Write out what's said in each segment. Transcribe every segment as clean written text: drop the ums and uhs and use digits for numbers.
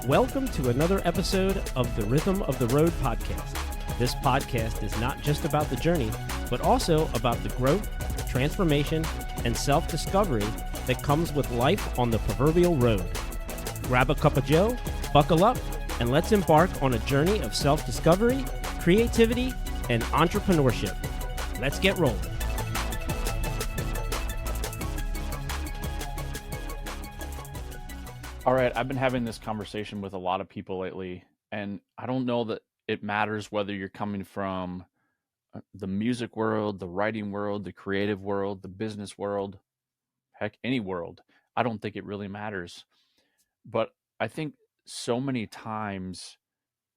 Welcome to another episode of the Rhythm of the Road podcast. This podcast is not just about the journey, but also about the growth, transformation, and self-discovery that comes with life on the proverbial road. Grab a cup of joe, buckle up, and let's embark on a journey of self-discovery, creativity, and entrepreneurship. Let's get rolling. All right, I've been having this conversation with a lot of people lately, and I don't know that it matters whether you're coming from the music world, the writing world, the creative world, the business world, heck, any world. I don't think it really matters. But I think so many times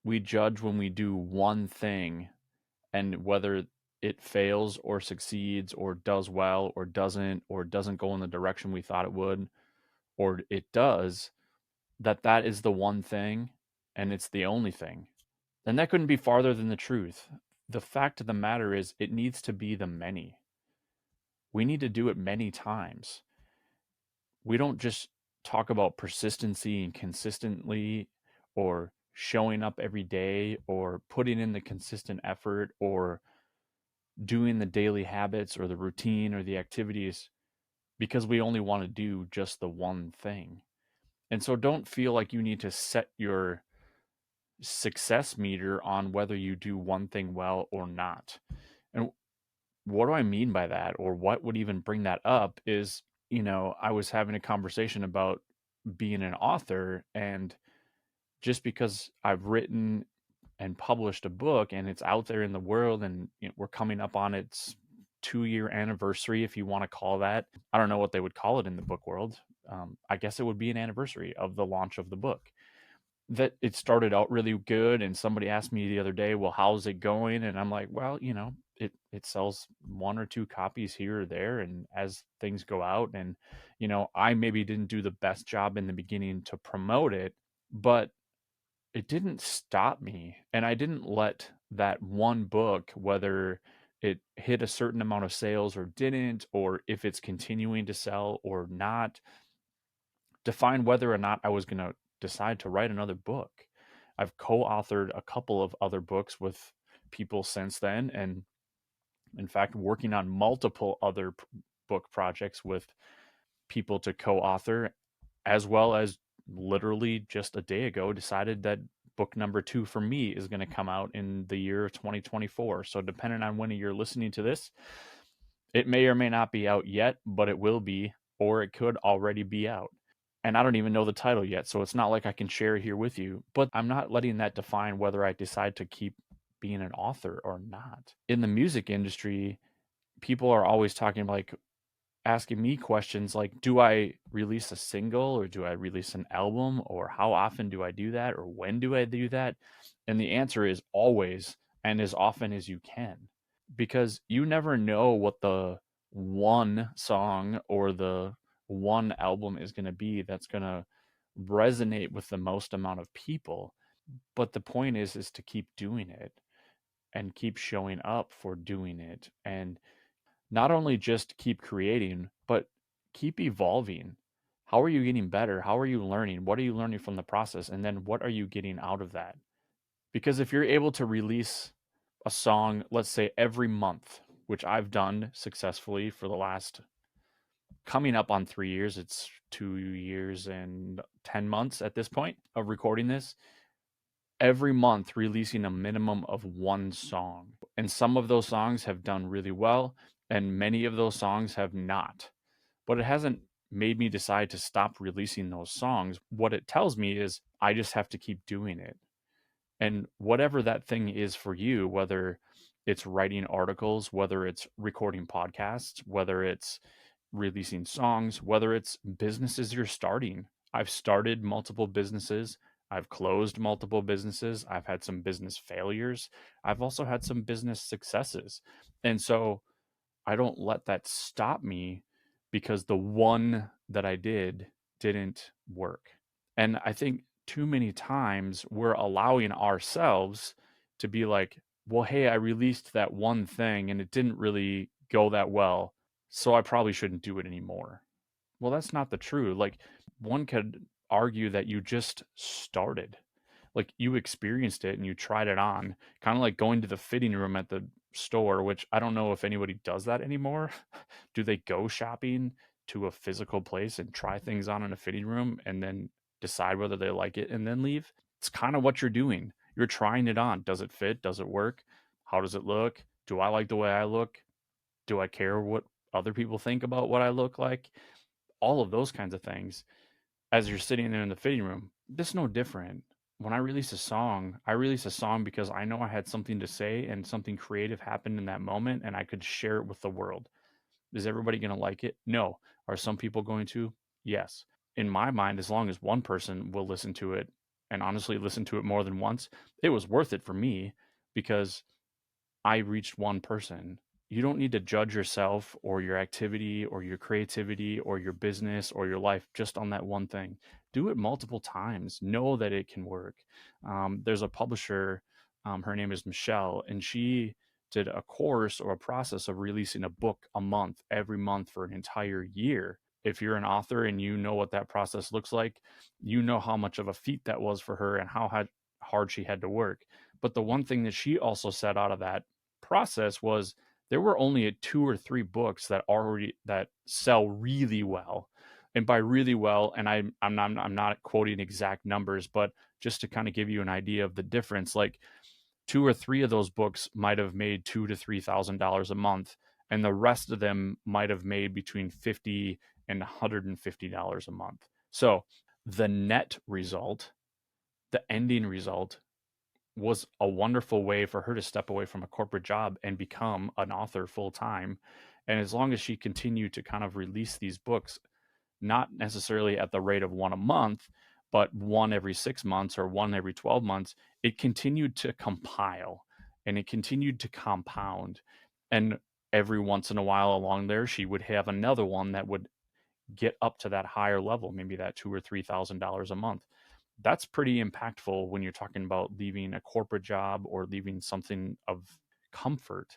we judge when we do one thing and whether it fails or succeeds or does well or doesn't go in the direction we thought it would or it does, that is the one thing and it's the only thing. And that couldn't be farther than the truth. The fact of the matter is it needs to be the many. We need to do it many times. We don't just talk about persistency and consistently or showing up every day or putting in the consistent effort or doing the daily habits or the routine or the activities because we only want to do just the one thing. And so don't feel like you need to set your success meter on whether you do one thing well or not. And what do I mean by that, or what would even bring that up is, I was having a conversation about being an author, and just because I've written and published a book and it's out there in the world and we're coming up on its 2-year anniversary, if you want to call that. I don't know what they would call it in the book world. I guess it would be an anniversary of the launch of the book. That it started out really good, and somebody asked me the other day, well, how's it going? And I'm like, well, it sells 1 or 2 copies here or there, and as things go out, and I maybe didn't do the best job in the beginning to promote it, but it didn't stop me, and I didn't let that one book, whether it hit a certain amount of sales or didn't, or if it's continuing to sell or not, define whether or not I was going to decide to write another book. I've co-authored a couple of other books with people since then, and in fact, working on multiple other book projects with people to co-author, as well as literally just a day ago decided that book number 2 for me is going to come out in the year of 2024. So depending on when you're listening to this, it may or may not be out yet, but it will be, or it could already be out. And I don't even know the title yet, so it's not like I can share it here with you, but I'm not letting that define whether I decide to keep being an author or not. In the music industry, people are always asking me questions like, do I release a single or do I release an album, or how often do I do that, or when do I do that? And the answer is always and as often as you can, because you never know what the one song or the one album is going to be that's going to resonate with the most amount of people. But the point is to keep doing it and keep showing up for doing it, and not only just keep creating, but keep evolving. How are you getting better? How are you learning? What are you learning from the process? And then what are you getting out of that? Because if you're able to release a song, let's say every month, which I've done successfully for the last coming up on 3 years, it's 2 years and 10 months at this point of recording this, every month releasing a minimum of 1 song. And some of those songs have done really well, and many of those songs have not. But it hasn't made me decide to stop releasing those songs. What it tells me is I just have to keep doing it. And whatever that thing is for you, whether it's writing articles, whether it's recording podcasts, whether it's releasing songs, whether it's businesses you're starting. I've started multiple businesses. I've closed multiple businesses. I've had some business failures. I've also had some business successes. And so I don't let that stop me because the one that I did didn't work. And I think too many times we're allowing ourselves to be like, well, hey, I released that one thing and it didn't really go that well, so I probably shouldn't do it anymore. Well, that's not the truth. Like, one could argue that you just started. Like you experienced it and you tried it on, kind of like going to the fitting room at the store, which I don't know if anybody does that anymore. Do they go shopping to a physical place and try things on in a fitting room and then decide whether they like it and then leave? It's kind of what you're doing. You're trying it on. Does it fit? Does it work? How does it look? Do I like the way I look? Do I care what other people think about what I look like? All of those kinds of things. As you're sitting there in the fitting room, it's no different. When I release a song because I know I had something to say and something creative happened in that moment and I could share it with the world. Is everybody going to like it? No. Are some people going to? Yes. In my mind, as long as one person will listen to it and honestly listen to it more than once, it was worth it for me because I reached one person. You don't need to judge yourself or your activity or your creativity or your business or your life just on that one thing. Do it multiple times. Know that it can work. There's a publisher, her name is Michelle, and she did a course or a process of releasing a book a month, every month for an entire year. If you're an author and you know what that process looks like, you know how much of a feat that was for her and how hard she had to work. But the one thing that she also said out of that process was there were only 2 or 3 books that sell really well. And by really well, and I'm not quoting exact numbers, but just to kind of give you an idea of the difference, like 2 or 3 of those books might have made $2,000 to $3,000 a month, and the rest of them might have made between $50 and $150 a month. So the net result, the ending result, was a wonderful way for her to step away from a corporate job and become an author full time. And as long as she continued to kind of release these books, not necessarily at the rate of one a month, but one every 6 months or one every 12 months, it continued to compile and it continued to compound. And every once in a while along there, she would have another one that would get up to that higher level, maybe that $2,000 or $3,000 a month. That's pretty impactful when you're talking about leaving a corporate job or leaving something of comfort.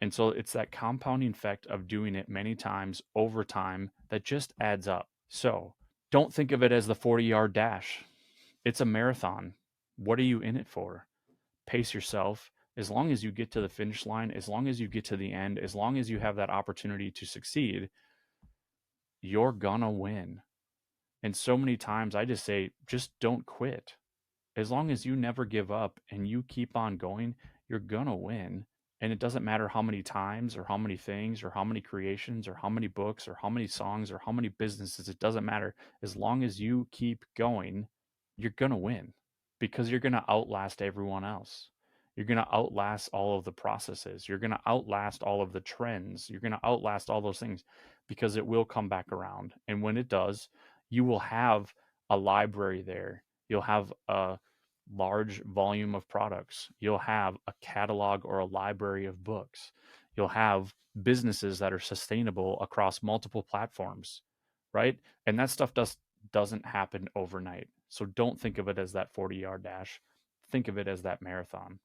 And so it's that compounding effect of doing it many times over time that just adds up. So don't think of it as the 40-yard dash. It's a marathon. What are you in it for? Pace yourself. As long as you get to the finish line, as long as you get to the end, as long as you have that opportunity to succeed, you're gonna win. And so many times I just say, just don't quit. As long as you never give up and you keep on going, you're gonna win. And it doesn't matter how many times or how many things or how many creations or how many books or how many songs or how many businesses, it doesn't matter. As long as you keep going, you're gonna win because you're gonna outlast everyone else. You're gonna outlast all of the processes. You're gonna outlast all of the trends. You're gonna outlast all those things because it will come back around. And when it does, you will have a library there. You'll have a large volume of products. You'll have a catalog or a library of books. You'll have businesses that are sustainable across multiple platforms, right? And that stuff doesn't happen overnight. So don't think of it as that 40-yard dash. Think of it as that marathon.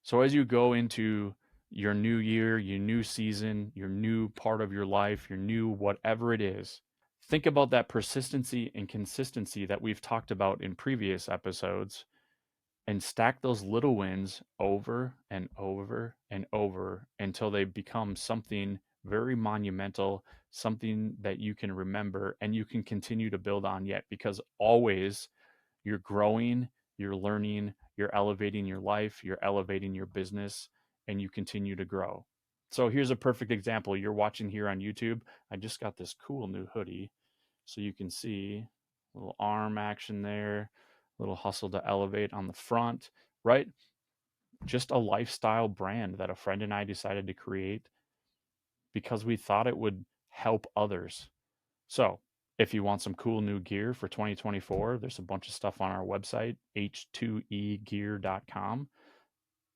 So as you go into your new year, your new season, your new part of your life, your new whatever it is, think about that persistency and consistency that we've talked about in previous episodes and stack those little wins over and over and over until they become something very monumental, something that you can remember and you can continue to build on yet, because always you're growing, you're learning, you're elevating your life, you're elevating your business, and you continue to grow. So here's a perfect example. You're watching here on YouTube. I just got this cool new hoodie. So you can see a little arm action there, a little hustle to elevate on the front, right? Just a lifestyle brand that a friend and I decided to create because we thought it would help others. So if you want some cool new gear for 2024, there's a bunch of stuff on our website, h2egear.com.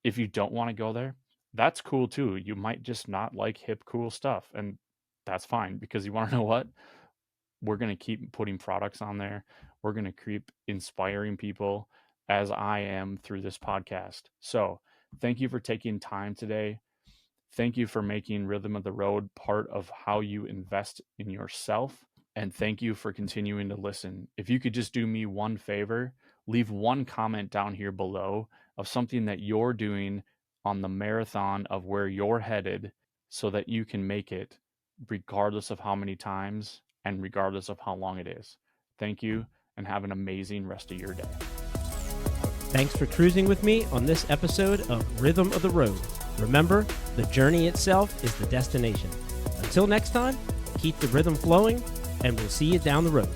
If you don't want to go there, that's cool too. You might just not like hip, cool stuff. And that's fine, because you want to know what? We're going to keep putting products on there. We're going to keep inspiring people, as I am through this podcast. So thank you for taking time today. Thank you for making Rhythm of the Road part of how you invest in yourself. And thank you for continuing to listen. If you could just do me one favor, leave one comment down here below of something that you're doing on the marathon of where you're headed so that you can make it regardless of how many times and regardless of how long it is. Thank you, and have an amazing rest of your day. Thanks for cruising with me on this episode of Rhythm of the Road. Remember, the journey itself is the destination. Until next time, keep the rhythm flowing, and we'll see you down the road.